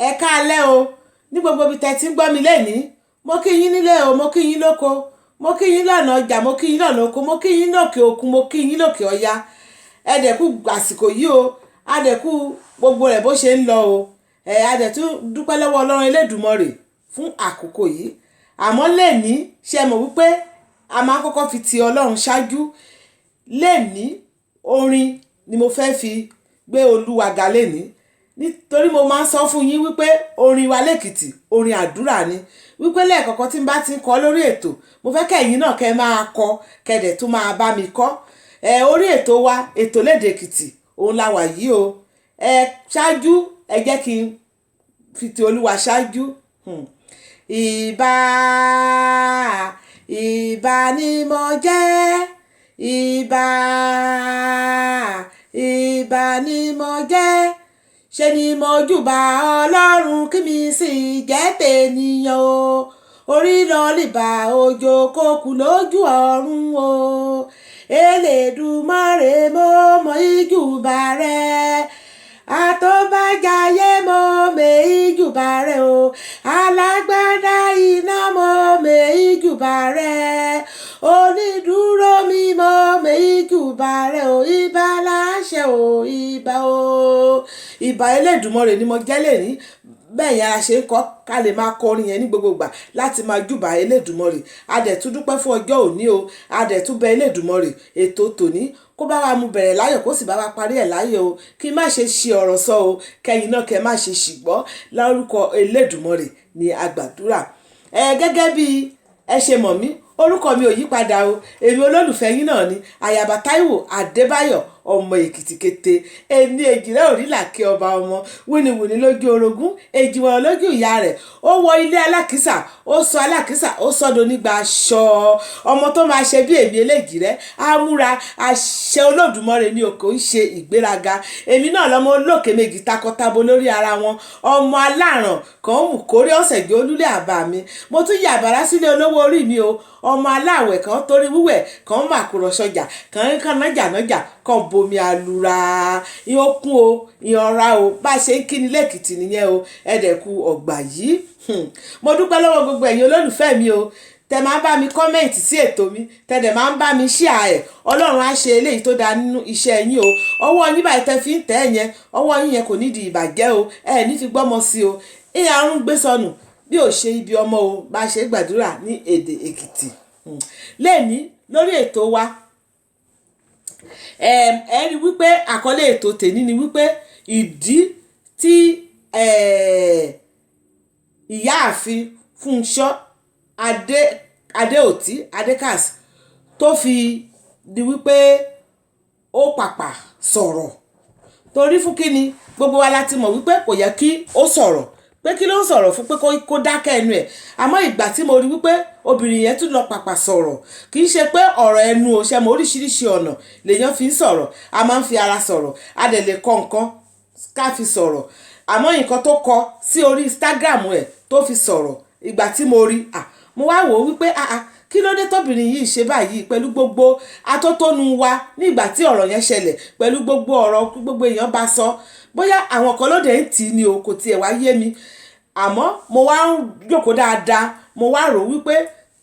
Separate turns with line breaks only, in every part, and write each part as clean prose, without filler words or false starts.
ẹ káalẹ́ o ní gbogbo ibi tẹ́ ti ń gbọ́ mi lẹ́ni mo kí yín nílé o mo kí yín lóko mo kí yín lọ́nà ọjà mo kí yín lọ́nà oko mo kí yín lókè òkun mo kí yín lókè ọya ẹ dẹ̀kú àsìkò yìí o a dẹ̀kú gbogbo rẹ̀ bó ṣe ń lọ o a dẹ̀ tún dúpẹ́ lọ́wọ́ Ọlọ́run Elédùmarè fún àkókò yìí àmọ́ lẹ́ni ṣe mọ̀ wípé a máa kọ́kọ́ fi ti Ọlọ́run ṣáájú lẹ́ni orin ni mo fẹ́ fi gbé Olúwa ga lẹ́ni nítorí mo máa ń sọ fún yín wípé orin wa lẹ́kìtì orin àdúrà ni wípé lẹ́ẹ̀kọ̀kan tí n bá ti ń kọ lórí ètò mo fẹ́ kẹ́yìn náà kẹ́ máa kọ kẹ́dẹ̀ tún máa bá mi kọ orí ètò wa ètò lédè Èkìtì òun la wà yìí o ṣáájú ẹ jẹ́ kí n fi ti Olúwa ṣáájú ìbà ìbà ni mo jẹ́ ìbà ìbà ni mo jẹ́ ṣe ni mo júbà Ọlọ́run kí mi sì jẹ́ tènìyàn o orí lọ lìbà òjò kókù lójú ọ̀run o Elédùmarè mo mọ ìjúbà rẹ àtọ́bàjáyé mo mọ ìjúbà rẹ o alágbádá iná mo mọ ìjúbà rẹ onídùúró mi mo mọ ìjúbà rẹ o ìbà láṣẹ o ìbà o ìbà Elédùmarè ni mo jẹ́ lẹ́ni bẹ́ẹ̀ yẹn a ṣe ń kọ́ ká lè máa kọrin yẹn ní gbogbo ìgbà láti máa júbà Elédùmarè a dẹ̀ tún dúpẹ́ fún ọjọ́ òní o a dẹ̀ tún bẹ Elédùmarè ètò tòní kó bá wa mú bẹ̀rẹ̀ láyọ̀ kó sì bá wa parí ẹ̀ láyọ̀ o kí má ṣe ṣi ọ̀rọ̀ sọ o kẹ́yìn náà kẹ́ má ṣe ṣìgbọ́ lórúkọ Elédùmarè ní àgbàdúrà gẹ́gẹ́ bí ẹ ṣe mọ̀ mí orúkọ mi ò yí padà o èmi olólùfẹ́ yín náà ni Àyàbá Táíwò Adébáyọ̀ ọmọ Èkìtì kété ẹni èjìrẹ́ òrìlàkẹ́ ọba ọmọ wíníwíní lójú orogún èjìwọ̀n lójú ìyá rẹ̀ ó wọ ilé alákìsà ó sọ alákìsà ó sọdọ̀ nígbà aṣọ ọmọ tó máa ṣe bí èmi eléjìrẹ́ amúra àṣẹ Olódùmarè ní òkè ń ṣe ìgbéraga èmi náà lọmọ olókè méjì takọtabo lórí ara wọn ọmọ aláràn kan mú kórè ọ̀sẹ̀ jẹ́ olúlé àbá mi mo tún yà bàrá sílé olówó orí mi o ọmọ aláwẹ̀ kan torí wíwẹ̀ kan màkúrọ̀ sọjà kan nájà kan bomi alura ìyókùn o ìyànra o bá ṣe ń kíni lẹ́kìtì nìyẹn o ẹ̀dẹ̀kù ọgbà yìí mo dúpẹ́ lọ́wọ́ gbogbo ẹ̀yin olólùfẹ́ mi o tẹ máa ń bá mi kọ́mẹ̀ntì sí ètò mi tẹ̀dẹ̀ máa ń bá mi ṣíà ẹ̀ Ọlọ́run á ṣe eléyìí tó dáa nínú iṣẹ́ yín o ọwọ́ yín báyìí tẹ fi ń tẹ̀ yẹn ọwọ́ yín yẹn kò ní di ìbàjẹ́ o ẹ ní fi gbọ́mọ sí o ìyá arún gbé sọnù bí ò ṣe ibi ọmọ o bá ṣe gbàdúrà ní èdè Èkìtì lẹ́ni lórí ètò wa ẹ rí wípé àkọlé ètò tèmi ni wípé ìdí tí ìyáàfin Funsho Adeoti Adekaz tó fi di wípé ó pàpà sọ̀rọ̀ torí fún kíni gbogbo wa láti mọ̀ wípé kò yẹ kí ó sọ̀rọ̀ pé kí ló ń sọ̀rọ̀ fún pé kó dákẹ́ ẹnu ẹ̀ àmọ́ ìgbà tí mo rí wípé obìnrin yẹn tún lọ pàpà sọ̀rọ̀ kì í ṣe pé ọ̀rọ̀ ẹnu ò ṣe mọ oríṣiríṣi ọ̀nà lèèyàn fi ń sọ̀rọ̀ a máa ń fi ara sọ̀rọ̀ a dẹ̀ lè kọ nǹkan ká fi sọ̀rọ̀ àmọ́ nǹkan tó kọ sí orí Instagram ẹ̀ tó fi sọ̀rọ̀ ìgbà tí mo rí mo wá wò ó wípé kí ló dé tóbìnrin yìí ṣe báyìí pẹ̀lú gbogbo atótónu wa nígbà tí ọ̀rọ̀ yẹn ṣẹlẹ̀ pẹ̀lú gbogbo ọ̀rọ̀ gbogbo èèyàn bá sọ bóyá àwọn kan lóde ń tì í ni o kò tiẹ̀ wá yé mi àmọ́ mo wá ń jókòó dáadáa mo wá rò wípé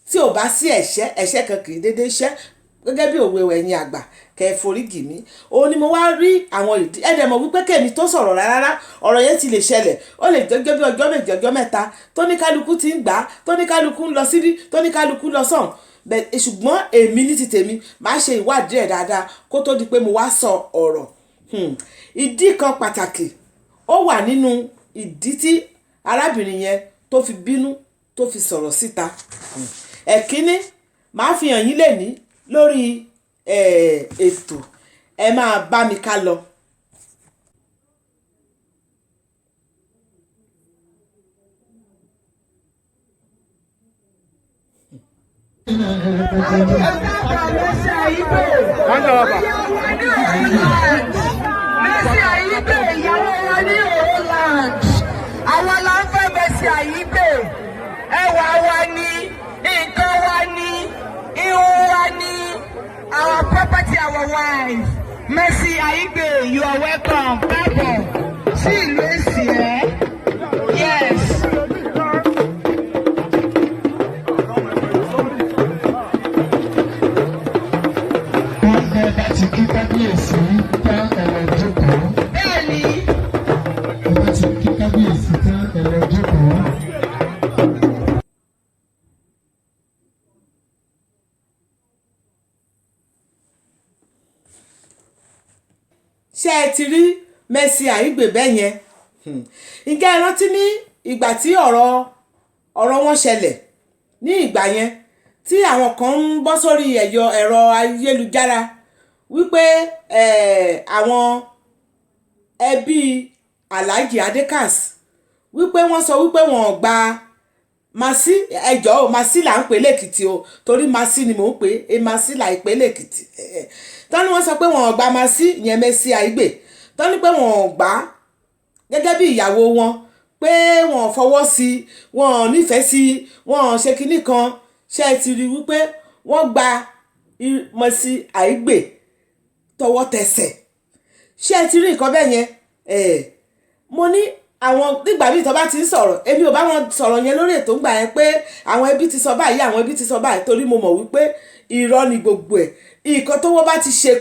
tí ò bá sí ẹ̀ṣẹ̀ kan kì í dédé ṣẹ́ gẹ́gẹ́ bí òwe ẹ̀yin àgbà kẹ́ foríjì mí òun ni mo wá rí àwọn ìdí ẹ̀dẹ̀ mọ̀ wípé kẹ́mi tó sọ̀rọ̀ rárá ọ̀rọ̀ yẹn ti lè ṣẹlẹ̀ ó lè jẹ́jọ́ bí ọjọ́ méje ọjọ́ mẹ́ta tóníkálukú ti ń gbà á tóníkálukú ń lọ síbí tóníkálukú lọ sọ̀hún ṣùgbọ́n èmi ní ti tèmi máa ṣe ìwádìí ẹ̀ dáadáa kó tó di pé mo wá sọ ọ̀rọ̀ ìdí kan pàtàkì ó wà nínú ìdí tí arábìnrin yẹn tó fi bínú tó fi sọ̀rọ̀ síta ẹ̀kíní máa fi hàn yín lẹ́ni lórí ètò ẹ máa bá mi ká lọ.
Mercy Aigbe ìyàwó wọn ní Holland àwọn la ń fẹ́ Mercy Aigbe ẹwà wa ní nǹkan wa ní ihun wa ní our property our wife Mercy Aigbe you are welcome káàbọ̀ sí ìlú Èsì ẹ̀
ṣé ẹ ti rí Mercy Aigbe bẹ́ẹ̀ yẹn ǹjẹ́ ẹ rántí ní ìgbà tí ọ̀rọ̀ wọn ṣẹlẹ̀ ní ìgbà yẹn tí àwọn kan ń bọ́ sórí ẹ̀rọ ayélujára wípé àwọn ẹbí Alhaji Adekaz wípé wọ́n sọ wípé wọn ò gba Mercy ẹjọ́ o Mercy là ń pè lẹ́kìtì o torí Mercy ni mò ń pè é Mercy là ń pè lẹ́kìtì tán ni wọ́n sọ pé wọn ò gba Mercy yẹn Mercy Aigbe tán ni pé wọn ò gbà gẹ́gẹ́ bí ìyàwó wọn pé wọn ò fọwọ́ sí wọn ò nífẹ̀ẹ́ sí wọn ò ṣe kinní kan ṣe é ti rí wípé wọ́n gba Mercy Aigbe tọwọ́ tẹsẹ̀ ṣé ẹ ti rí nǹkan bẹ́ẹ̀ yẹn mo ní àwọn nígbà míì tó bá ti ń sọ̀rọ̀ èmi ò bá wọn sọ̀rọ̀ yẹn lórí ètò ńgbà yẹn pé àwọn ẹbí ti sọ báyìí àwọn ẹbí ti sọ báyìí torí mo mọ̀ wípé irọ́ ni gbogbo ẹ̀ nǹkan tó wọ́n bá ti ṣe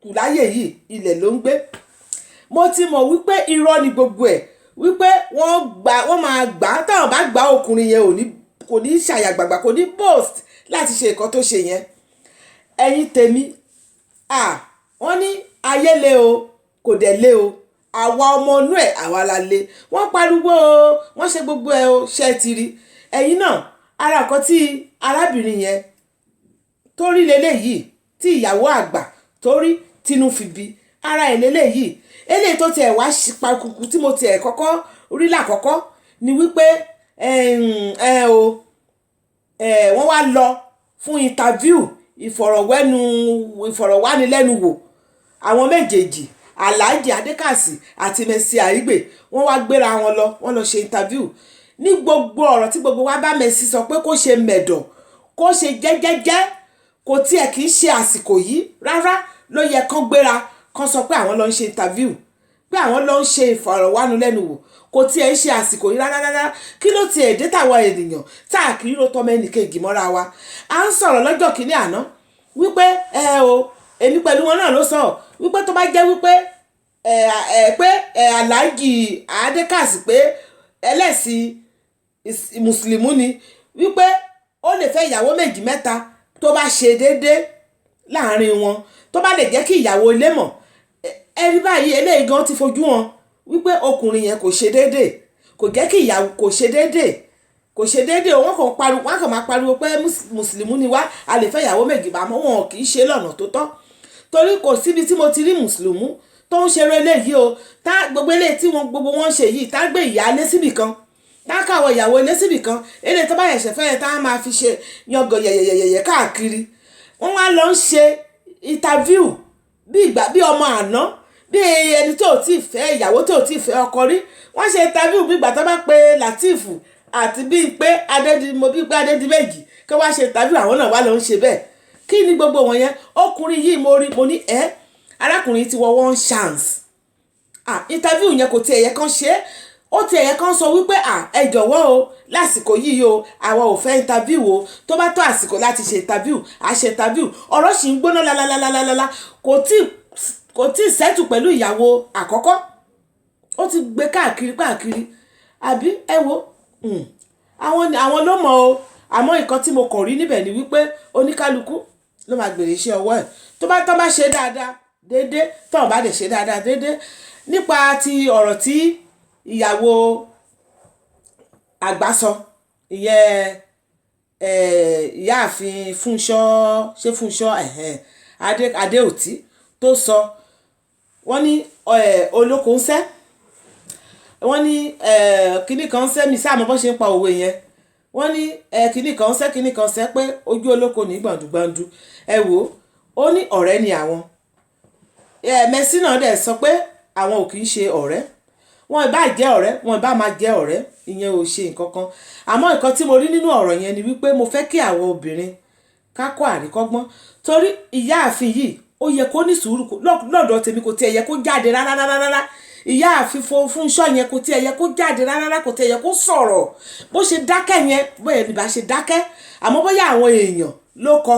kù láyè yìí ilẹ̀ ló ń gbé mo ti mọ̀ wípé irọ́ ni gbogbo ẹ̀ wípé wọ́n máa gbà á táwọn bá gbà ọkùnrin yẹn kò ní ṣàyàgbàgbà kò ní boast láti ṣe nǹkan tó ṣe yẹn ẹ̀yin tèmi wọ́n ní ayé le o kò dẹ̀ le o àwa ọmọ inú ẹ̀ àwa la le wọ́n pariwo o wọ́n ṣe gbogbo ẹ̀ o ṣe ti rí ẹ̀yin náà ara nǹkan tí arábìnrin yẹn tó rí leléyìí tí ìyàwó àgbà tó rí tínú fi bí ara ẹ̀ leléyìí eléyìí tó tiẹ̀ wá pakùkù tí mo tiẹ̀ kọ́kọ́ rí lákọ́kọ́ ni wípé wọ́n wá lọ fún interview ìfọ̀rọ̀wánilẹ́nuwò àwọn méjèèjì Alhaji Adekaz àti Mercy Aigbe wọ́n wá gbéra wọn lọ wọ́n lọ ṣe interview ní gbogbo ọ̀rọ̀ tí gbogbo wa bá Mercy sọ pé kó ṣe mẹ̀dọ̀ kó ṣe jẹ́jẹ́jẹ́ kò tiẹ̀ kì í ṣe àsìkò yìí rárá ló yẹ kán gbéra kán sọ pé àwọn lọ ń ṣe interview pé àwọn lọ ń ṣe ìfọ̀rọ̀wánilẹ́nuwò kò tiẹ̀ ń ṣe àsìkò yìí rárá kí ló tiẹ̀ dé tàwọn ènìyàn tá a kì í ro tọmọ ẹnìkejì mọ́ra wa à ń sọ̀rọ̀ lọ́jọ́ kìíní àná wípé èmi pẹ̀lú wọn náà ló sọ wípé tó bá jẹ́ wípé Alhaji Adekaz pé ẹlẹ́sìn mùsùlùmí ni wípé ó lè fẹ́ ìyàwó méjì mẹ́ta tó bá ṣe déédéé láàrin wọn tó bá lè jẹ́ kí ìyàwó ilé mọ̀ ẹni báyìí eléyìí gan ti fojú wọn wípé ọkùnrin yẹn kò ṣe déédéé kò jẹ́ kí ìyàwó kò ṣe déédéé wọn kàn máa pariwo pé mùsùlùmí ni wá a lè fẹ́ ìyàwó méjì bá mọ́ wọn kì í ṣe lọ́nà tó tọ́ torí kò síbi tí mo ti rí mùsùlùmí tó ń ṣeré eléyìí o tá gbogbo eléyìí tí gbogbo wọn ṣe yìí tá gbé ìyáálé síbì kan tá káwọ ìyàwó ilé síbì kan eléyìí tó bá yẹ̀ṣẹ̀ fẹ́ tá máa fi ṣe yangàn yẹ̀yẹ̀yẹ̀yẹ̀ káàkiri wọ́n wá lọ ń ṣe interview bí ọmọ àná bí ẹni tó ti fẹ́ ìyàwó tó ti fẹ́ ọkọ rí wọ́n ṣe interview bí ìgbà tó bá pe Lateef àti bíi pé Adédìméjì kí wọ́n ṣe interview àwọn náà wá lọ ń ṣe bẹ́ẹ̀ kí ni gbogbo wọn yẹn ọkùnrin yìí mo ní arákùnrin ti wọ one chance interview yẹn kò tiẹ̀ yẹ kán ṣe ó tiẹ̀ yẹ kán sọ wípé ẹ jọ̀wọ́ o lásìkò yìí o àwa ò fẹ́ interview o tó bá tó àsìkò láti ṣe interview a ṣe interview ọ̀rọ̀ sì ń gbóná lálálálálá kò tí ì sẹ́tù pẹ̀lú ìyàwó àkọ́kọ́ ó ti gbé káàkiri àbí ẹ wo àwọn ló mọ̀ o àmọ́ nǹkan tí mo kàn rí níbẹ̀ ni wípé oníkálukú ló máa gbèrè iṣẹ́ ọwọ́ ẹ̀ tó bá ṣe dáadáa déédéé tó bá dẹ̀ ṣe dáadáa déédéé nípa ti ọ̀rọ̀ tí ìyàwó àgbà sọ ìyẹn ìyáàfin Funsho Adeoti tó sọ wọ́n ní olóko ń sẹ́ wọ́n ní kinní kan ń sẹ́ mi sáà mọ́ bọ́ ṣe ń pa òwe yẹn wọ́n ní kinní kan ń sẹ́ pé ojú olóko ní gbàndúgbàndú ẹ wò ó ní ọ̀rẹ́ ni àwọn Mercy náà dẹ̀ sọ pé àwọn ò kì í ṣe ọ̀rẹ́ wọn ìbá jẹ́ ọ̀rẹ́ wọn ìbá máa jẹ́ ọ̀rẹ́ ìyẹn ò ṣe nǹkan kan àmọ́ nǹkan tí mo rí nínú ọ̀rọ̀ yẹn ni wípé mo fẹ́ kí àwọn obìnrin ká kọ́ àríkọ́gbọ́n torí ìyáàfin yìí ó yẹ kó ní sùúrù lọ́dọ̀ tèmi kò tiẹ̀ yẹ kó jáde rárá ìyáàfin Funsho yẹn kò tiẹ̀ yẹ kó jáde rárá kò tiẹ̀ yẹ kó sọ̀rọ̀ bó ṣe dákẹ́ yẹn bóyá níbà ṣe dákẹ́ àmọ́ bóyá àwọn èèyàn ló kọ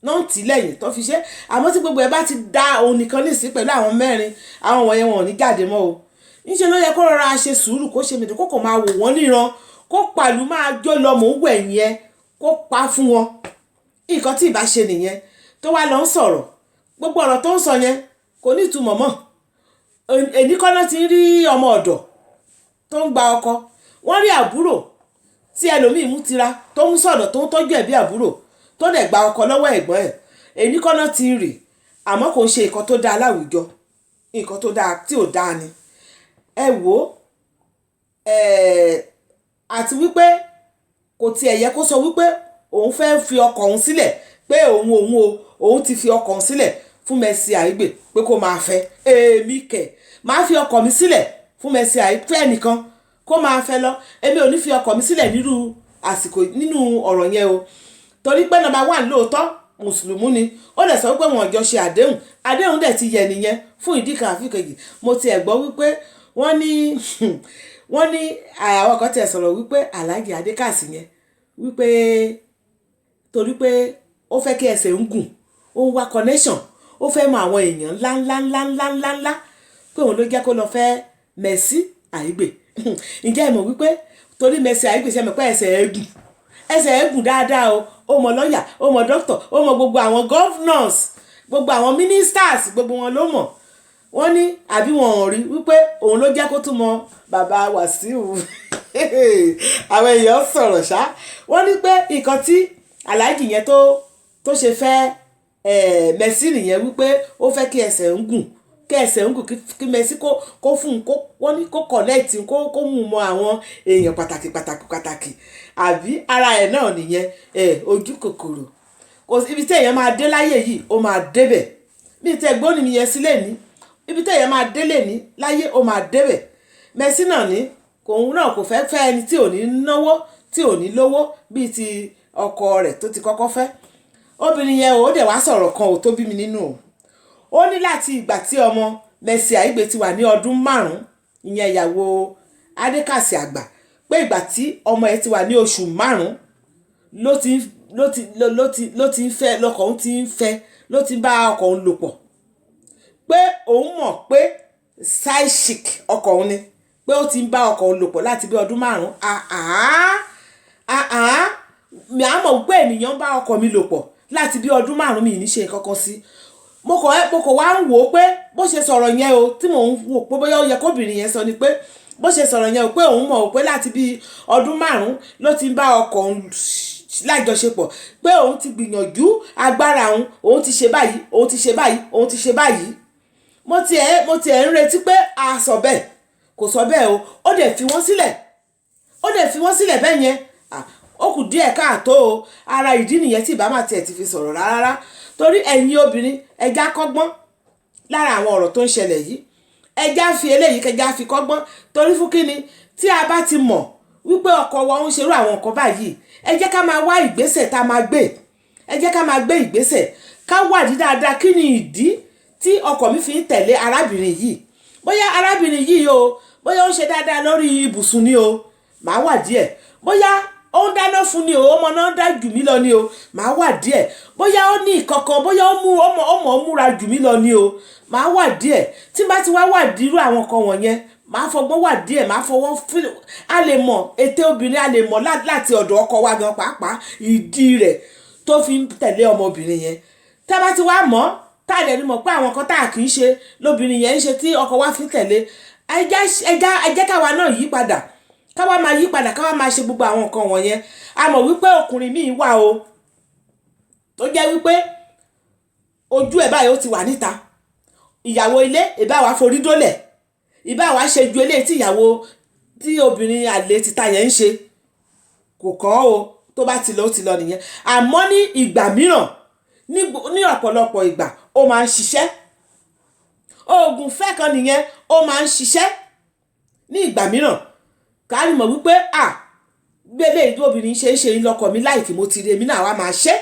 náà tì lẹ́yìn tó fi ṣe àmọ́ tí gbogbo ẹ̀ bá ti dá òun nìkan nísìí pẹ̀lú àwọn mẹ́rin àwọn wọ̀nyẹn wọn ò ní jáde mọ́ o níṣẹ́ ló yẹ kó rọra ṣe sùúrù kó ṣe mèdè kó kò máa wò wọ́n níran kó pàlú máa jó lọ mò ń wẹ̀ yẹn kó pa fún wọn nǹkan tí ìbá ṣe nìyẹn tó wá lọ ń sọ̀rọ̀ gbogbo ọ̀rọ̀ tó ń sọ yẹn kò ní ìtumọ̀ mọ́ èní kọ́nà ti rí ọmọ ọ̀dọ̀ tó ń gba ọkọ, wọ́n rí àbúrò tí ẹlòmíì mú tira tó mú sọ̀dọ̀ tó ń tọ́jú ẹ̀ bí àbúrò tó dẹ̀ gba ọkọ lọ́wọ́ ẹ̀gbọ́n ẹ̀, èní kọ́nà ti rì, àmọ́ kò ń ṣe nǹkan tó dáa láwùjọ, nǹkan tó dáa tí ò dáa ni. Ẹ wò ó, àti wípé kò tiẹ̀ yẹ kó sọ wípé òun fẹ́ fi ọkọ òun sílẹ̀, pé òun ti fi ọkọ òun sílẹ̀ fún Mercy Aigbe pé kó máa fẹ́. Èmi kẹ̀ máa fi ọkọ mi sílẹ̀ fún Mercy Aigbe fẹ́ nìkan kó máa fẹ́ lọ. Èmi ò ní fi ọkọ mi sílẹ̀ nínú àsìkò nínú ọ̀rọ̀ yẹn o, torí pé nọmba 1 lóòótọ́ mùsùlùmí ni, ó dẹ̀ sọ wípé wọn ò jọ ṣe àdéhùn dẹ̀ ti yẹ nìyẹn fún ìdí kan àfi kejì. Mo tiẹ̀ gbọ́ wípé wọ́n ní àwọn kan tiẹ̀ sọ̀rọ̀ wípé Alhaji Adekaz yẹn wípé torí pé ó fẹ́ kí ẹsẹ̀ ń gùn, ó ń wá connection, ó fẹ́ mọ àwọn èèyàn ńlá pé òun ló jẹ́ kó lọ fẹ́ Mercy Aigbe. Ǹjẹ́ ẹ mọ̀ wípé torí Mercy Aigbe ṣe mọ̀ pé ẹsẹ̀ ẹ̀ gùn dáadáa o, ó mọ lọ́ọ̀yà, ó mọ dókítà, ó mọ gbogbo àwọn governors, gbogbo àwọn ministers, gbogbo wọn ló mọ̀. Wọ́n ní àbí wọn ò rí wípé òun ló jẹ́ kó tún mọ bàbá Wàsíù. Àwọn èèyàn sọ̀rọ̀ ṣá, wọ́n ní pé nǹkan tí aláàjì yẹn tó ṣe fẹ́ Mercy nìyẹn, wípé ó fẹ́ kí ẹsẹ̀ ń gùn, kí Mercy kó fún un, wọ́n ní kó connect kó mú mọ àwọn èèyàn pàtàkì àbí ara ẹ̀ náà nìyẹn. Ojú kòkòrò ibi tí èèyàn máa dé láyé yìí ó máa débẹ̀, bí tẹ gbóni mi yẹn sílẹ̀ ní ibi tí èèyàn máa délé ní láyé ó máa débẹ̀. Mercy náà ní òun náà kò fẹ́ ẹni tí ò ní náwó tí ò ní lówó bíi ti ọkọ rẹ̀ tó ti kọ́kọ́ fẹ́. Obìnrin yẹn ó dẹ̀ wá sọ̀rọ̀ kan ò tó bí mi nínú o. Ó ní láti ìgbà tí ọmọ Mercy Aigbe ti wà ní ọdún 5, ìyẹn ìyàwó Adekaz àgbà, pé ìgbà tí ọmọ ẹ̀ ti wà ní oṣù 5 ló ti ń fẹ́ lọ́kọ òun ti ń fẹ́ ló ti bá ọkọ òun lò pọ̀, pé òun mọ̀ pé side chick ọkọ òun ni, pé ó ti ń bá ọkọ òun lò pọ̀ láti bí ọdún 5. Mi á mọ̀ pé ènìyàn ń bá ọkọ mi lò pọ̀ láti bí ọdún 5 mi ní ṣe kankan sí. Mo kò wá ń wò ó pé bó ṣe sọ̀rọ̀ yẹn o, tí mò ń wò pé bóyá ó yẹ kóbìnrin yẹn sọ ni pé bó ṣe sọ̀rọ̀ yẹn o, pé òun mọ̀ pé láti bí ọdún 5 ló ti ń bá ọkọ òun lájọṣepọ̀, pé òun ti gbìyànjú agbára òun ti ṣe báyìí, òun ti ṣe báyìí, òun ti ṣe báyìí. Mo tiẹ̀ ń retí pé a sọ bẹ́ẹ̀, kò sọ bẹ́ẹ̀ o, ó dẹ̀ fi wọ́n sílẹ̀ bẹ́ẹ̀ yẹn. Ó kù díẹ̀ káàtó o, ara ìdí nìyẹn tí ìbámu tiẹ̀ ti fi sọ̀rọ̀ rárá, torí ẹ̀yin obìnrin ẹja kọ́gbọ́n lára àwọn ọ̀rọ̀ tó ń ṣẹlẹ̀ yìí, ẹja fi eléyìí kẹja fi kọ́gbọ́n, torí fún kíni tí a bá ti mọ̀ wípé ọkọ wa ń ṣerú àwọn nǹkan báyìí, ẹ jẹ́ ká máa wá ìgbésẹ̀ tá a máa gbé, ẹ jẹ́ ká máa gbé ìgbésẹ̀, ká wádìí dáadáa kí ni ìdí tí ọkọ mi fi ń tẹ̀lé arábìnrin yìí. Bóyá arábìnrin yìí o, bóyá ó ń ṣe dáadáa lórí ibùsùn ni o, màá wádìí ẹ̀. Bóyá ó ń dáná fún ni o, ọmọ náà dá jù mí lọ ni o, màá wádìí ẹ̀. Bóyá ó ní ìkankan, bóyá ọmọ múra jù mí lọ ni o, màá wádìí ẹ̀. Tí bá ti wá wádìí irú àwọn kan wọ̀nyẹn, màá fọgbọ́n wádìí ẹ̀, màá fọwọ́ a lè mọ̀ ète obìnrin, a lè mọ̀ láti ọ̀dọ̀ ọkọ wa gan pàápàá ìdí rẹ̀ tó fi ń tẹ̀lé ọmọbìnrin yẹn. Tá bá ti wá mọ̀ tá a lè mọ̀ pé àwọn kan tá a kì í ṣe lóbìnrin yẹn ń ṣe tí ọkọ wa fi ń tẹ̀lé, ẹ jẹ́ káwa náà yí padà, káwa máa yí padà, káwa máa ṣe gbogbo àwọn nǹkan wọ̀nyẹn. A mọ̀ wípé ọkùnrin míì wà o tó jẹ́ wípé ojú ẹ̀ báyìí ó ti wà níta, ìyàwó ilé ìbá wa forí dólẹ̀, ìbá wa ṣe ju eléyìí tí ìyàwó tí obìnrin àlè títa yẹn ń ṣe, kò kàn o, tó bá ti lọ ó ti lọ nìyẹn. Àmọ́ ní ìgbà mìíràn, ní ọ̀pọ̀lọpọ̀ ìgbà ó máa ń ṣiṣẹ́, oògùn fẹ́ kan nìyẹn, ó máa ń ṣiṣẹ́ ní ìgbà mìíràn. Ká ní mọ̀ wípé gbélé ìdí obìnrin ṣe é ṣe lọ́kọ mi láìkí mo ti rí, èmi náà wá máa ṣe,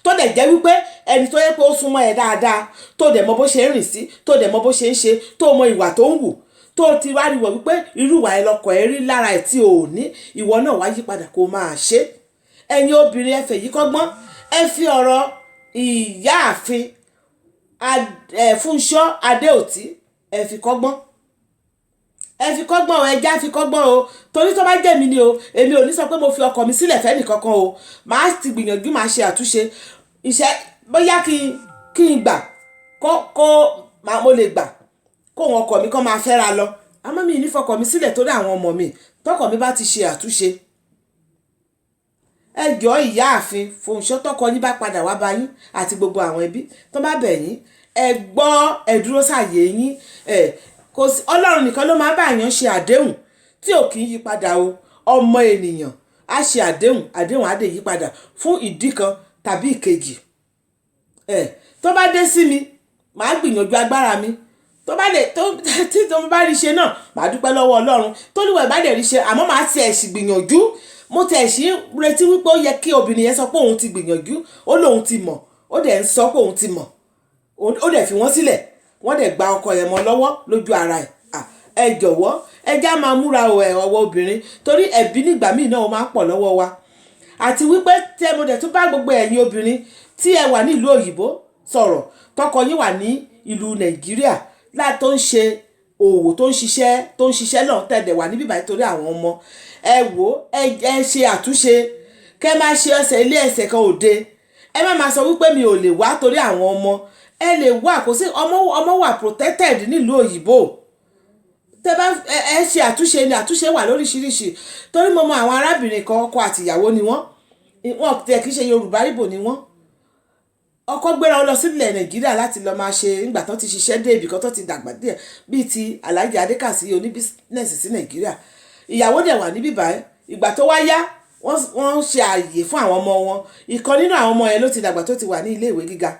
tó dẹ̀ jẹ́ wípé ẹni tó yẹ pé ó súnmọ́ ẹ dáadáa, tó dẹ̀ mọ bó ṣe ń rìn sí, tó dẹ̀ mọ bó ṣe ń ṣe, tó mọ ìwà tó ń wù, tó ti wá rí wọ̀ wípé irú ìwà ẹ lọ́kọ ẹ rí lára ẹ̀ tí ò ní, ìwọ náà wá yí padà kó máa ṣe. Ẹ̀yin obìnrin ẹ fẹ́ yí kọ́gbọ́n, ẹ fi ọ̀rọ̀ ìyáàfin Funsho Adeoti ẹ fi kọ́gbọ́n, ẹja fi kọ́gbọ́n o, torí tó bá jẹ́ mi ni o, èmi ò ní sọ pé mo fi ọkọ mi sílẹ̀ fẹ́ nìkankan o, màá ti gbìyànjú, màá ṣe àtúnṣe iṣẹ́, bóyá kí n gbà mo lè gbà kó wọn ọkọ mi kàn máa fẹ́ra lọ àmọ́ mi ní fọkọ mi sílẹ̀ torí àwọn ọmọ mi tọkọ mi bá ti ṣe àtúnṣe. ẹ jọ̀ọ́ ìyáàfin Funsho tọkọ yín bá padà wá bá yín àti gbogbo àwọn ẹbí tó bá bẹ̀ yín ẹ gbọ́ ẹ dúró sáàyè yín. Kò sí Ọlọ́run nìkan ló máa bá yàn ṣe àdéhùn tí ò kì í yí padà o. Ọmọ ènìyàn á ṣe àdéhùn á dé yí padà fún ìdí kan tàbí ìkejì. Tó bá dé sí mi màá gbìyànjú agbára mi tó bá lè tí mo bá rí ṣe náà màá dúpẹ́ lọ́wọ́ Ọlọ́run tó lùwẹ̀ bá dẹ̀ rí ṣe àmọ́ màá tiẹ̀ sì gbìyànjú. Mo tiẹ̀ sì retí wípé ó yẹ kí obìnrin yẹn sọ pé òun ti gbìyànjú ó lóun ti mọ̀ ó dẹ̀ ń sọ pé òun ti mọ̀ ó dẹ̀ fi wọ́n sílẹ̀ wọ́n dẹ̀ gba ọkọ yẹn mọ́ lọ́wọ́ lójú ara ẹ̀. Ẹ jọ̀wọ́ ẹ já máa múra ọwọ́ obìnrin torí ẹ̀bí nígbà míì náà ó máa ń pọ̀ lọ́wọ́ wa. Àti wípé tẹ́ mo dẹ̀ tún bá gbogbo ẹ̀yin obìnrin tí ẹ wà nílùú òyìnbó sọ̀rọ̀ tọkọ yín wà ní ìlú Nàìjíríà tó ń ṣe òwò tó ń ṣiṣẹ́ náà tẹ̀dẹ̀ wà níbí báyìí torí àwọn ọmọ. Ẹ wò ẹ ṣe àtúnṣe kẹ́ máa ṣe ẹsẹ̀ ilé ẹsẹ̀ kan òde. Ẹ má máa sọ wípé mi ò lè wá torí àwọn ọmọ. Ẹ lè wá kò sí ọmọ wà protected nílùú òyìnbó. Tẹ́ bá ẹ ṣe àtúnṣe ni àtúnṣe wà lóríṣiríṣi torí mo mọ àwọn arábìnrin kan ọkọ àti ìyàwó ni wọ́n tẹ̀ kí ṣe Yorùbá Ìgbò ni wọ́n. Ọkọ gbéra lọ sílẹ̀ Nàìjíríà láti lọ máa ṣe nígbà tó ti ṣiṣẹ́ dé ibì kan tó ti dàgbà díẹ̀ bíi ti Alhaji Adekaz oníbísínẹ́sì sí Nàìjíríà. Ìyàwó dẹ̀ wà níbí báyìí ìgbà tó wá yá wọ́n ṣe ààyè fún àwọn ọmọ wọn. Ìkan nínú àwọn ọmọ yẹn ló ti dàgbà tó ti wà ní ilé ìwé gíga.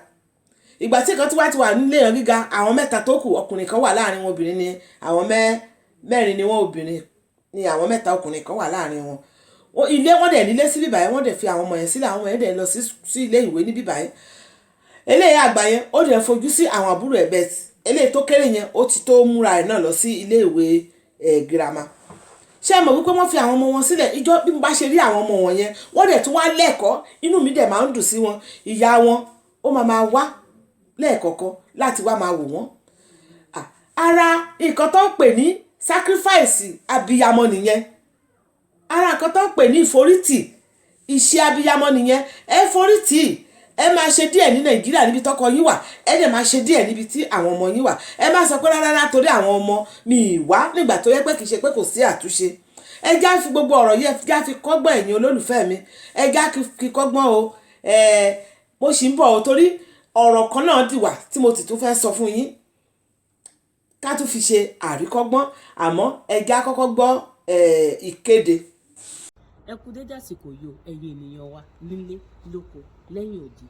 Ìgbà tí ìkan tí wá ti wà nílé ìwé gíga àwọn mẹ́ta tó kù ọkùnrin kan wà láàrin wọn obìnrin ni àwọn mẹ́rin ni wọ́n obìnrin ni àwọn mẹ́ta ọkùnrin kan wà láàrin wọn. Ilé wọn dẹ̀ nílé sí bíbáyìí wọ́n dẹ̀ fi àwọn ọmọ yẹn sílẹ̀ àwọn ọmọ yẹn dẹ̀ lọ sí ilé ìwé ní bíbáyìí. Eléyìí àgbà yẹn ó dẹ̀ fojú sí àwọn àbúrò ẹ̀ bẹ́ẹ̀ eléyìí tó kéré yẹn ó ti tó múra ẹ̀ náà lọ sí ilé ìwé girama. Ṣé mọ̀ wípé wọ́n fi àwọn ọmọ wọn sílẹ̀ ìjọ bí mo bá ṣe rí àwọn ọmọ wọn yẹn wọ́n dẹ̀ tún wá lẹ́ẹ̀kọ́ inú mi dẹ̀ máa ń dùn sí wọn. Ìyá wọn ó máa wá lẹ́ẹ̀kọ̀ọ̀kan láti wá máa wò wọ́n. Ara nǹkan tó ń pè ní sacrifice abiyamọ nìyẹn. Ara nǹkan tó ń pè ní ìforítì iṣẹ́ abiyamọ nìyẹn. Ẹ forítì ẹ máa ṣe díẹ̀ ní Nàìjíríà níbi tọkọ yín wà ẹ dẹ̀ máa ṣe díẹ̀ níbi tí àwọn ọmọ yín wà. Ẹ má sọ pé rárá torí àwọn ọmọ mi wá nígbà tó yẹ pé kì í ṣe pé kò sí àtúnṣe. Ẹ já fi gbogbo ọ̀rọ̀ yẹn já fi kọ́gbọ́n ẹ̀yin olólùfẹ́ mi ẹ já fi kọ́gbọ́n o. Mo sì ń bọ̀ o torí ọ̀rọ̀ kan náà dì wà tí mo ti tún fẹ́ sọ fún yín ká tún fi ṣe àríkọ́gbọ́n àmọ́ ẹ já kọ́kọ́ gbọ́ ìkéde.
Ẹ kú dédé àsìkò yìí o ẹ̀yin ènìyàn wa nílé lóko lẹ́yìn òdì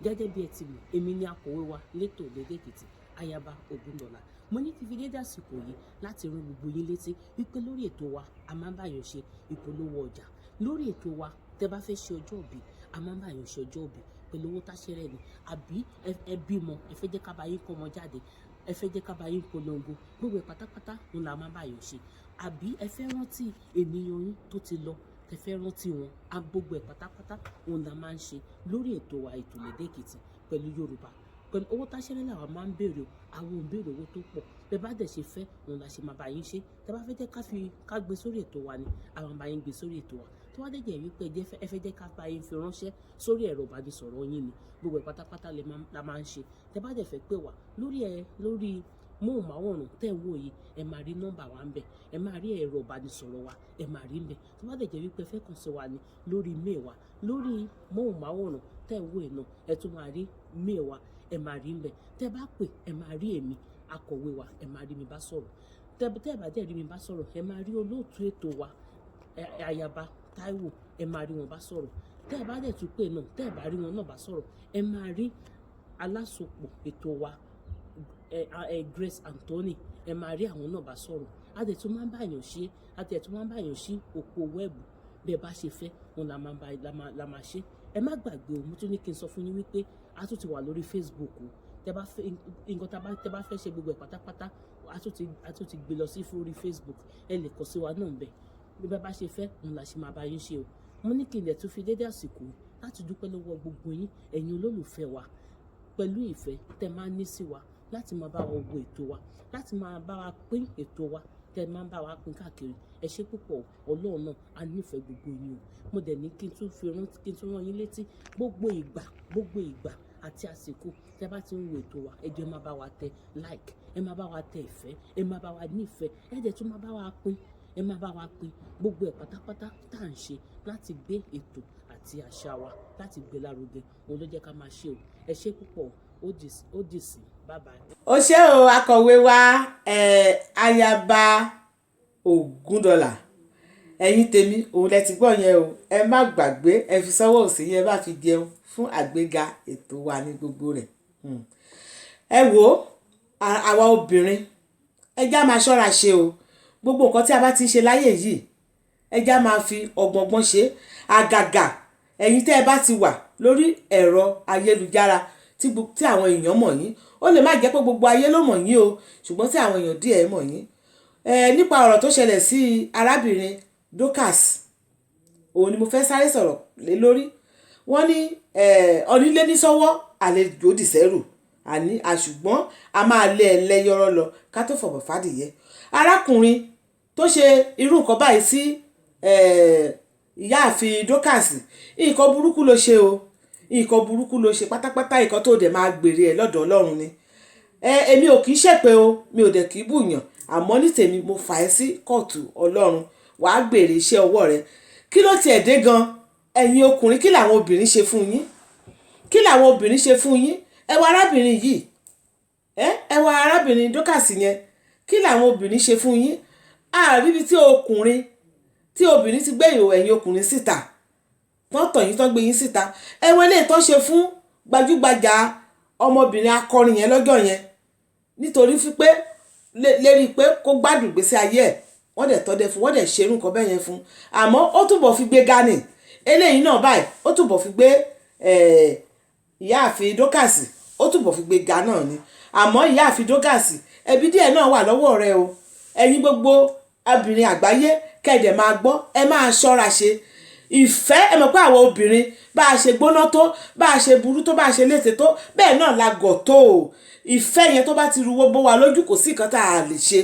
gẹ́gẹ́ bí ẹ ti mọ̀ èmi ni akọ̀wé wa létò Lédè Èkìtì Ayaba Ògúndọ̀là. Mo ní kí fi dédé àsìkò yìí láti rán gbogbo yín létí wípé lórí ètò wa a máa ń báyọ̀ ṣe ìpolówó ọjà. Lórí ètò wa tẹ́ bá fẹ́ ṣe ọjọ́ òbí a máa ń báyọ̀ ṣe ọjọ́ òbí pẹ̀lú owó táṣẹ́rẹ́ ni àbí ẹ bímọ ẹ fẹ́ jẹ́ ká bá yín kọ́mọ jáde ẹ fẹ́ jẹ́ ká bá yín polongo gbogbo ẹ̀ pátápátá òun là máa ń báyọ̀ ṣe àbí ẹ fẹ́ rántí ènìyàn yín tó ti lọ ẹ fẹ́ rántí wọn gbogbo ẹ̀ pátápátá òun là máa ń ṣe lórí ètò wa ètò Lédè Èkìtì pẹ̀lú Yorùbá pẹ̀lú owó táṣẹ́rẹ́ làwa máa ń béèrè àwọn ò ń béèrè owó tó pọ̀ bẹ́ẹ̀ bá dẹ̀ ṣe fẹ́ òun la ṣe máa bá yín ṣe tẹ́ bá fẹ́ jẹ́ ká gbé sórí ètò wa ni àwọn bá yín gbé sórí ètò wa tó wá dẹ̀jẹ̀ wípé ẹ fẹ́ jẹ́ ká bá yín fi ránṣẹ́ sórí ẹ̀rọ ìbánisọ̀rọ̀ yín ni gbogbo ẹ̀ pátápátá la máa ń ṣe tẹ́ bá dẹ̀ fẹ́ pè wá lórí móhùnmáwòrán tẹ́ ń wò yìí ẹ máa rí nọ́mbà wa ń bẹ̀ ẹ máa rí ẹ̀rọ ìbánisọ̀rọ̀ wa ẹ máa rí ń bẹ̀ tó bá dẹ̀ jẹ́ wípé fẹ́ kàn sí wa ní lórí mail wa lórí móhùnmáwòrán tẹ́ ń wò yìí náà ẹ tún máa rí mail wa ẹ máa rí ń bẹ̀ tẹ́ bá pè ẹ máa rí èmi akọ̀wé wa ẹ máa rí mi bá sọ̀rọ̀ tẹ́ bá dẹ̀ rí mi bá sọ̀rọ̀ ẹ máa rí olóòtú ètò wa Ayaba Táíwò ẹ máa rí wọn bá sọ̀rọ̀ tẹ́ bá dẹ̀ tún pè náà tẹ́ bá rí wọn náà bá sọ̀rọ̀ ẹ máa rí alásopọ̀ ètò wa Grace Anthony ẹ máa rí àwọn náà bá sọ̀rọ̀ a dẹ̀ tún máa ń báyàn ṣí òpó wẹ́ẹ̀bù bẹ́ẹ̀ bá ṣe fẹ́ òun la máa ṣe ẹ má gbàgbé o mo tún ní kí n sọ fún yín wípé a tún ti wà lórí Facebook o tẹ́ bá fẹ́ nǹkan tẹ́ bá fẹ́ ṣe gbogbo ẹ̀ pátápátá a tún ti gbé lọ sí orí Facebook ẹ lè kọ sí wa náà bẹ́ẹ̀ bí bá ṣe fẹ́ òun la ṣe máa bá yín ṣe o mo ní kí n lè tún fi dédé àsìkò láti dúpẹ́ lọ́wọ́ gbogbo yín ẹ̀yin olólùfẹ́ wa pẹ̀lú ìfẹ́ tẹ́ máa ń ní sí wa láti máa bá wa wo ètò wa láti máa bá wa pín ètò wa tẹ́ máa ń bá wa pín káàkiri ẹ ṣé púpọ̀ Ọlọ́run náà a nífẹ̀ẹ́ gbogbo yín o mo dẹ̀ ní kí n tún rán yín létí gbogbo ìgbà àti àsìkò tẹ́ bá ti ń wo ètò wa ẹ jọ̀ọ́ máa bá wa tẹ like ẹ ẹ máa bá wa tẹ ìfẹ́, ẹ máa bá wa nífẹ̀ẹ́, ẹ dẹ̀ tún máa bá wa pín, ẹ máa bá wa pín gbogbo ẹ̀ pátápátá tá à ń ṣe láti gbé ètò àti àṣà wa láti gbé lárugẹ. Òun ló jẹ́ ká máa ṣe o. Ẹ ṣé púpọ̀, ó dì sí, bye bye.
Ó ṣé o akọ̀wé wa ayaba Ògúndọ̀là, ẹ̀yin tèmi òun lẹ ti gbọ́ yẹn o. Ẹ má gbàgbé, ẹ fi sọ́wọ́ òsì yẹn bá fi jẹun fún àgbéga ètò wa ní gbogbo rẹ̀. Ẹ wò àwa obìnrin ẹ já máa ṣọ́ra ṣe o. Gbogbo nǹkan tí a bá ti ṣe láyé yìí ẹ já máa fi ọgbọ̀ngbọ́n ṣe. Àgàgà ẹ̀yin tẹ́ ẹ bá ti wà lórí ẹ̀rọ ayélujára tí àwọn èèyàn mọ̀ yín, ó lè má jẹ́ pé gbogbo ayé ló mọ̀ yín o, ṣùgbọ́n tí àwọn èèyàn díẹ̀ mọ̀ yín. Nípa ọ̀rọ̀ tó ṣẹlẹ̀ sí arábìnrin Dorcas, òun ni mo fẹ́ sáré sọ̀rọ̀ lé lórí. Wọ́n ní onílé ní sọ́wọ́ àlejò dìsẹ́rù, àní àṣùgbọ́n a máa lé ẹlẹ́yọrọ lọ ká tó fọ̀bọ̀ fàdìyẹ. Arákùnrin tó ṣe irú nǹkan báyìí sí ìyáàfin Dorcas, nǹkan burúkú ló ṣe o, nǹkan burúkú ló ṣe pátápátá, nǹkan tó dẹ̀ máa gbèrè ẹ̀ lọ́dọ̀ Ọlọ́run ni. Èmi ò kì í ṣèpè o, mi ò dẹ̀ kì í bùyàn, àmọ́ ní tèmi mo fà ẹ́ sí kóòtù Ọlọ́run, wàá gbèrè iṣẹ́ ọwọ́ rẹ. Kí ló tiẹ̀ dé gan ẹ̀yin ọkùnrin, kí làwọn obìnrin ṣe fún yín? Kí làwọn obìnrin ṣe fún yín? Ẹ wo arábìnrin yìí, ẹ wo arábìnrin Dorcas yẹn, kí làwọn obìnrin ṣe fún yín? Àríbi tí obìnrin ti gbé ìhòòhò ẹ̀yin ọkùnrin síta, wọ́n tọ̀ yín tán gbé yín síta. Ẹ wo eléyìí tán ṣe fún gbajúgbajà ọmọbìnrin akọrin yẹn lọ́jọ́ yẹn, nítorí pé lérí pé kó gbádùn gbèsè ayé ẹ̀, wọ́n dẹ̀ tọ́dẹ fún, wọ́n dẹ̀ ṣerú nǹkan bẹ́ẹ̀ yẹn fún. Àmọ́ ó túbọ̀ fi gbé gani eléyìí náà báyìí, ó túbọ̀ fi gbé ìyáàfin Dorcas, ó túbọ̀ fi gbé ga náà ni. Àmọ́ ìyáàfin Dorcas ẹbí díẹ̀ náà wà lọ́wọ́ rẹ o. Ẹ̀yin gbogbo obìnrin àgbáyé kẹ́ẹ̀dẹ̀ máa gbọ́, ẹ máa ṣọ́ra ṣe. Ìfẹ́, ẹ mọ̀ pé àwọn obìnrin bá a ṣe gbóná tó, bá a ṣe burú tó, bá a ṣe léṣe tó, bẹ́ẹ̀ náà la gọ̀ tó o. Ìfẹ́ yẹn tó bá ti ruwó bó wa lójú, kò sí nǹkan tá a lè ṣe.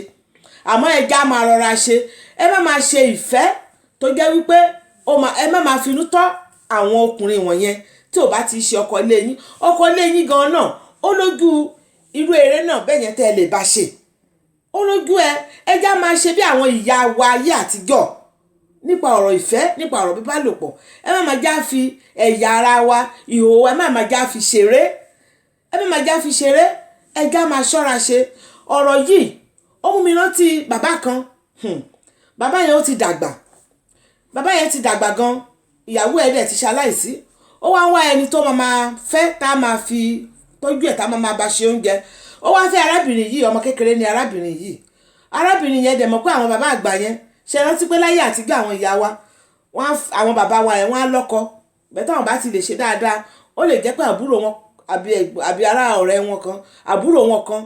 Àmọ́ ẹ já máa rọra ṣe. Ẹ má máa ṣe ìfẹ́ tó jẹ́ wípé ẹ má máa finú tọ́ àwọn ọkùnrin wọ̀nyẹn tí ò bá ti ṣe ọkọ ilé yín. Ọkọ ilé yín gan náà ó lójú irú eré náà bẹ́ẹ̀ yẹn tẹ́ ẹ lè bá ṣe. Ó lójú ẹ já máa ṣe bí àwọn ìyá wa ayé àtijọ́ nípa ọ̀rọ̀ ìfẹ́, nípa ọ̀rọ̀ bíbálòpọ̀. Ẹ má máa já fi ẹ̀yà ara wa, ìhòòhò, ẹ má máa já fi ṣeré. Ẹ má máa já fi ṣeré, ẹ já máa ṣọ́ra ṣe. Ọ̀rọ̀ yìí ó mú mi rántí bàbá kan. Bàbá yẹn ó ti dàgbà. Bàbá yẹn ti dàgbà gan. Ìyàwó ẹ̀ dẹ̀ ti ṣaláìsí. Ó wá ń wá ẹni tó máa fẹ́, tá a máa fi tọ́jú ẹ̀, tá a máa bá ṣe oúnjẹ. Ó wá fẹ́ arábìnrin yìí, ọmọ kékeré ni arábìnrin yìí. Arábìnrin yẹn dẹ̀ mọ̀ pé àwọn bàbá àgbà yẹn, ṣe rántí pé láyé àtijọ́ àwọn ìyá wa, àwọn bàbá wa yẹn wọ́n á lọ́kọ. Bẹ́ẹ̀ táwọn bá ti lè ṣe dáadáa, ó lè jẹ́ pé àbúrò wọn àbí ará ọ̀rẹ́ wọn kan, àbúrò wọn kan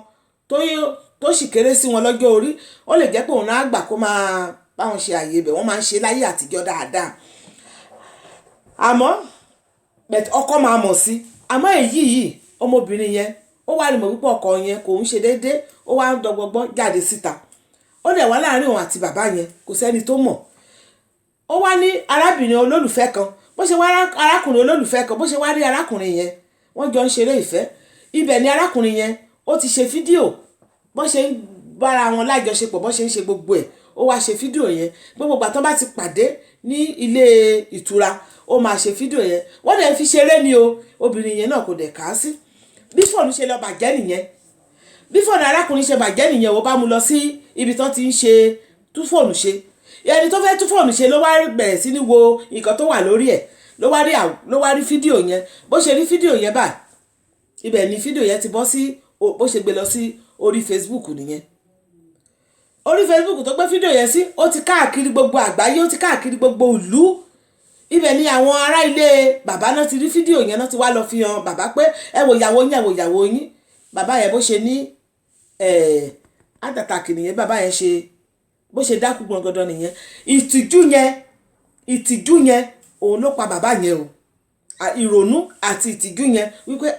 tó sì kéré sí wọn lọ́jọ́ orí, ó lè jẹ́ pé òun náà gbà kó máa báwọn ṣe àyè bẹ̀. Wọ́n máa ń ṣe láyé àtijọ́ dáadáa. Àmọ́ ọkọ máa mọ̀ sí. Àmọ́ èyí yìí ọmọbìnrin yẹn ó wá rí mọ̀ wípé ọkọ yẹn kò ń ṣe déédéé, ó wá ń dọgbọgbọ́n jáde síta. Ó dẹ̀ wá láàrin òun àti bàbá yẹn, kò sẹ́ni tó mọ̀. Ó wá ní arábìnrin olólùfẹ́ kan, bó ṣe wá arákùnrin olólùfẹ́ kan, bó ṣe wá rí arákùnrin yẹn, wọ́n jọ ń ṣeré ìfẹ́. Ibẹ̀ ni arákùnrin yẹn ó ti ṣe fídíò bó ṣe ń bára wọn lájọṣepọ̀, bó ṣe ń ṣe gbogbo ẹ̀. Ó wá ṣe fídíò yẹn gbogbo ìgbà tán bá ti pàdé ní ilé ìtura, ó máa ṣe fídíò yẹn. Wọ́n dẹ̀ fi ṣeré ni o. Obìnrin yẹn náà kò dẹ̀ kà á sí. Bí fóònù ṣe lọ bàjẹ́ nìyẹn. Bí fóònù arákùnrin ṣe bàjẹ́ nìyẹn, ó bá mú lọ sí ibi tán ti ń ṣe tú fóònù ṣe. Ẹni tó fẹ́ tú fóònù ṣe ló wá bẹ̀rẹ̀ sí ní wo nǹkan tó wà lórí ẹ̀, ló wá rí fídíò yẹn. Bó ṣe rí fídíò yẹn báyìí, ibẹ̀ ni fídíò yẹn ti bọ́ sí, bó ṣe gbé lọ sí orí Facebook nìyẹn. Orí Facebook tó gbé fídíò yẹn sí, ó ti káàkiri gbogbo àgbáyé, ó ti káàkiri gbogbo ìlú. Ibẹ̀ ni àwọn ará ilé bàbá náà ti rí fídíò yẹn, náà ti wá lọ fi hàn bàbá pé ẹ wo ìyàwó yín, ẹ wo ìyàwó yín. Bàbá yẹn bó ṣe ní àtàtàkì nìyẹn, bàbá yẹn ṣe bó ṣe dákú gbọ̀ngàndàn nìyẹn. Ìtìjú yẹn òun ló pa bàbá yẹn o. Ìrònú àti ìtìjú yẹn wípé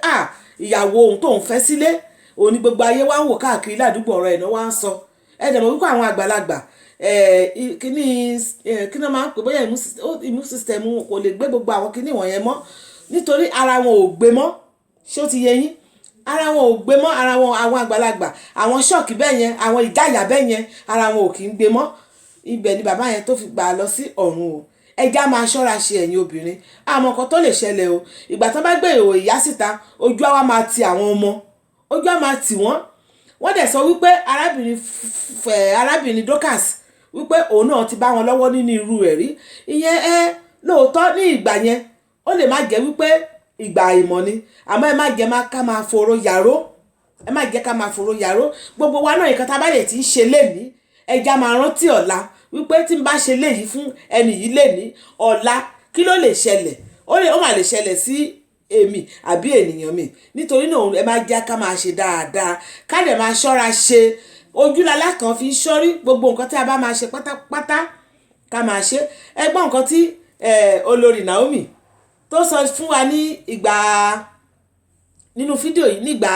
ìyàwó òun tóun fẹ́ sílé, òun ni gbogbo ayé wá ń wò káàkiri ládùúgbò ọ̀rọ̀ ẹ̀ náà wá ń sọ. Ẹ dẹ̀ mọ̀ wípé àwọn àgbàlagbà kíní máa ń pè bóyá immune system kò lè gbé gbogbo àwọn kíní wọ̀nyẹn mọ́, nítorí ara wọn ò gbé mọ́. Ṣé ó ti yé yín? ara wọn ò gbé mọ́, ara wọn àwọn àgbàlagbà àwọn ṣọ́ọ̀kì bẹ́ẹ̀ yẹn àwọn ìdáyà bẹ́ẹ̀ yẹn ara wọn ò kì í gbé mọ́. Ibẹ̀ ni bàbá yẹn tó fi gbà lọ sí ọ̀run o. Ẹja máa ṣọ́ra ṣe ẹ̀yin obìnrin àmọ́ nǹkan tó lè ṣẹlẹ̀ o. Ìgbà tó bá gbé ìhòòhò ìyá síta ojú àwa máa ti àwọn ọmọ, ojú àwa máa tì wọ́n. Wọ́n dẹ̀ sọ wípé arábìnrin Dorcas wípé òun náà ti bá wọn lọ́wọ́ nínú irú ẹ̀ rí. Ìyẹn lóòótọ́ ní ìgbà yẹn ó lè má jẹ́ wípé ìgbà ìmọ̀ ni àmọ́ ẹ má jẹ́ ká máa fòrò yàró, ẹ má jẹ́ ká máa fòrò yàró. Gbogbo wa náà nǹkan tá a bá lè ti ń ṣe lénìí ẹja máa rántí ọ̀la wípé tí n bá ṣe léyìí fún ẹni yìí lénìí ọ̀la kí ló lè ṣẹlẹ̀, ó mà lè ṣẹlẹ̀ sí èmi àbí ènìyàn mi. Nítorí náà ẹ má jẹ́ ká máa ṣe dáadáa ká dẹ̀ máa ṣọ́ra ṣe. Ojúlalá kan fi ń ṣọ́rí gbogbo nǹkan tí a bá máa ṣe pátápátá ká máa ṣe. Ẹ gbọ́ nǹkan tí olórí Naomi tó sọ fún wa ní ìgbà nínú fídíò yìí nígbà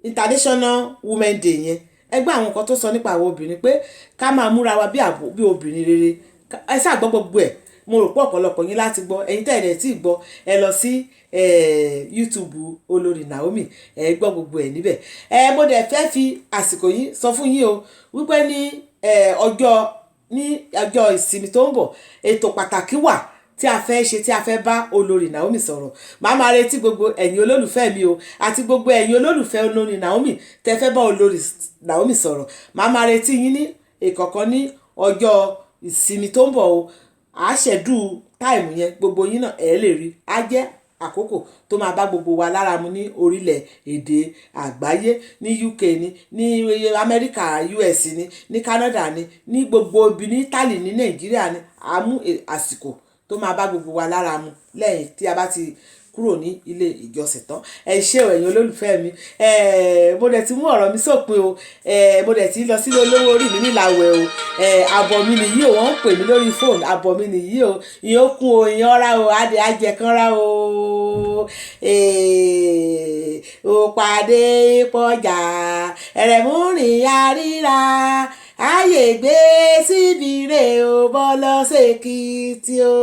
International Women Day yẹn. Ẹ gbọ́ àwọn nǹkan tó sọ nípa àwọn obìnrin pé ká máa múra wa bí obìnrin rere. Ẹ ṣáà gbọ́ gbogbo ẹ̀. Mo rò pé ọ̀pọ̀lọpọ̀ yín láti gbọ́. Ẹ̀yin tẹ́ ẹ̀ tí ì gbọ́ ẹ lọ sí YouTube olórí Naomi ẹ gbọ́ gbogbo ẹ̀ níbẹ̀. Mo dẹ̀ fẹ́ fi àsìkò yìí sọ fún yín o wípé ní ọjọ́ ìsinmi tó ń bọ̀ ètò pàtàkì wà tí a fẹ́ ṣe tí a fẹ́ bá olórí Naomi sọ̀rọ̀. Màá máa retí gbogbo ẹ̀yin olólùfẹ́ mi o àti gbogbo ẹ̀yin olólùfẹ́ olórí Naomi tẹ́ fẹ́ bá olórí Naomi sọ̀rọ̀. Màá máa retí yín ní ìkọ̀kan ní ọjọ́ ìsinmi tó ń bọ̀ o. À ṣẹ̀dú táìmù yẹn gbogbo yín náà ẹ̀ lè rí. Á jẹ́ àkókò tó máa bá gbogbo wa lára mu ní orílẹ̀ èdè àgbáyé ní UK ní Amẹ́ríkà US ní Canada ní gbogbo ibi ní Italy ní Nàìjíríà ní àmú àsìkò tó máa bá gbogbo wa lára mu lẹ́yìn tí a bá ti kúrò ní ilé ìjọsìn tán. Ẹ ṣé o ẹ̀yin olólùfẹ́ mi. Mo dẹ̀ ti mú ọ̀rọ̀ mi sópin o. Mo dẹ̀ ti lọ sílé olówó orí mi nílàwẹ̀ o. Àbọ̀ mi nìyí o, wọ́n ń pè mí lórí fóònù. Àbọ̀ mi nìyí o, ìyẹn ó kún o, ìyẹn ọ̀rá o, ajẹ̀kanra o. Ó pàdé pọ̀jà ẹ̀rẹ̀múrìn àríra ayé gbé síbi rè o bọ́ lọ ṣèkìtì o.